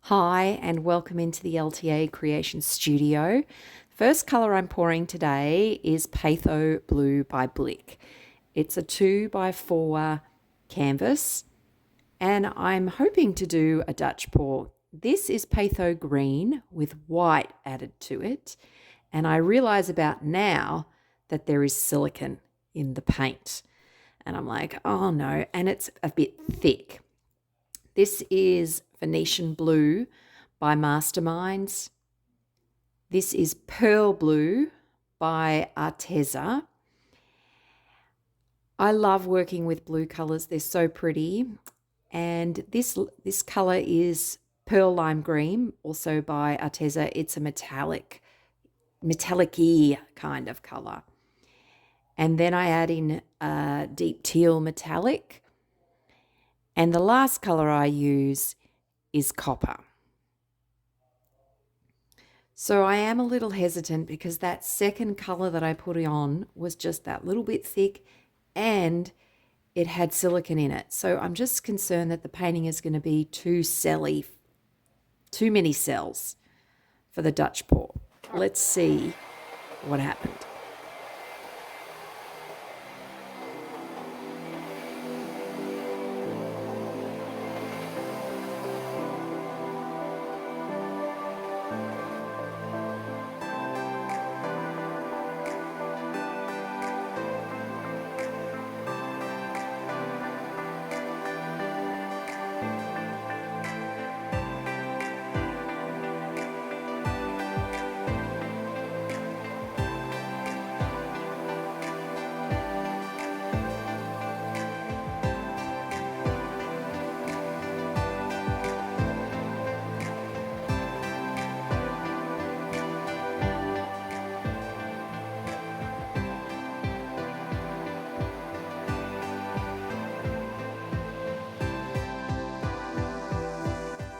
Hi and welcome into the LTA Creation Studio. First colour I'm pouring today is Patho Blue by Blick. It's a 2x4 canvas and I'm hoping to do a Dutch pour. This is Patho Green with white added to it, and I realise about now that there is silicone in the paint. And I'm like, oh no, and it's a bit thick. This is Venetian Blue by Masterminds. This is Pearl Blue by Arteza. I love working with blue colours. They're so pretty. And this colour is Pearl Lime Green, also by Arteza. It's a metallic-y kind of colour. And then I add in a deep teal metallic. And the last colour I use is copper. So I am a little hesitant because that second colour that I put on was just that little bit thick and it had silicone in it. So I'm just concerned that the painting is going to be too celly, too many cells for the Dutch pour. Let's see what happened.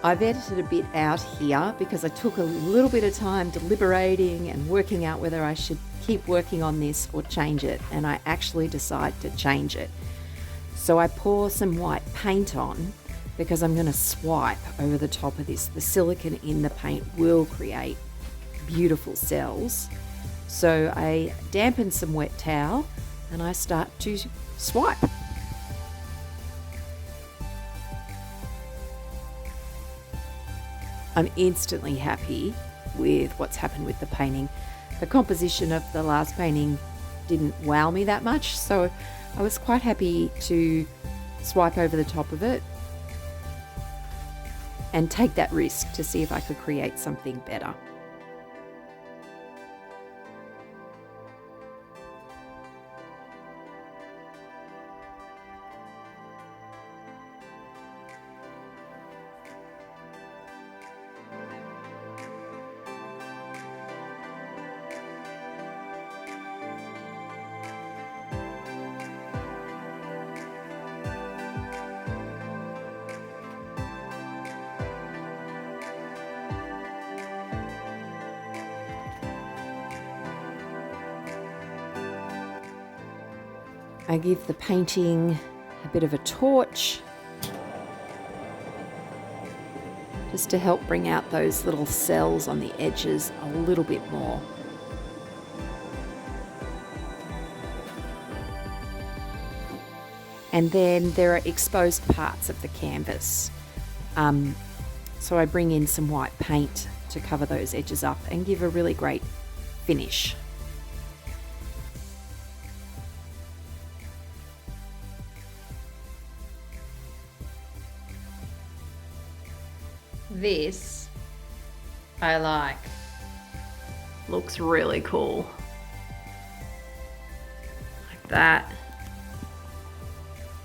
I've edited a bit out here because I took a little bit of time deliberating and working out whether I should keep working on this or change it, and I actually decide to change it. So I pour some white paint on because I'm going to swipe over the top of this. The silicone in the paint will create beautiful cells. So I dampen some wet towel and I start to swipe. I'm instantly happy with what's happened with the painting. The composition of the last painting didn't wow me that much, so I was quite happy to swipe over the top of it and take that risk to see if I could create something better. I give the painting a bit of a torch just to help bring out those little cells on the edges a little bit more. And then there are exposed parts of the canvas. So I bring in some white paint to cover those edges up and give a really great finish. This I like. Looks really cool. Like that.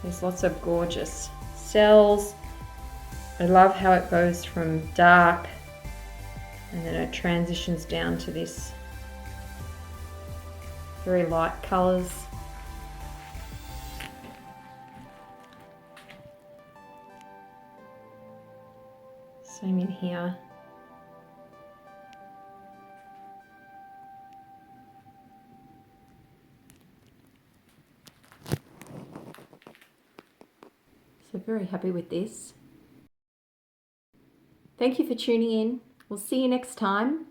There's lots of gorgeous cells. I love how it goes from dark and then it transitions down to this very light colours. Same in here. So very happy with this. Thank you for tuning in. We'll see you next time.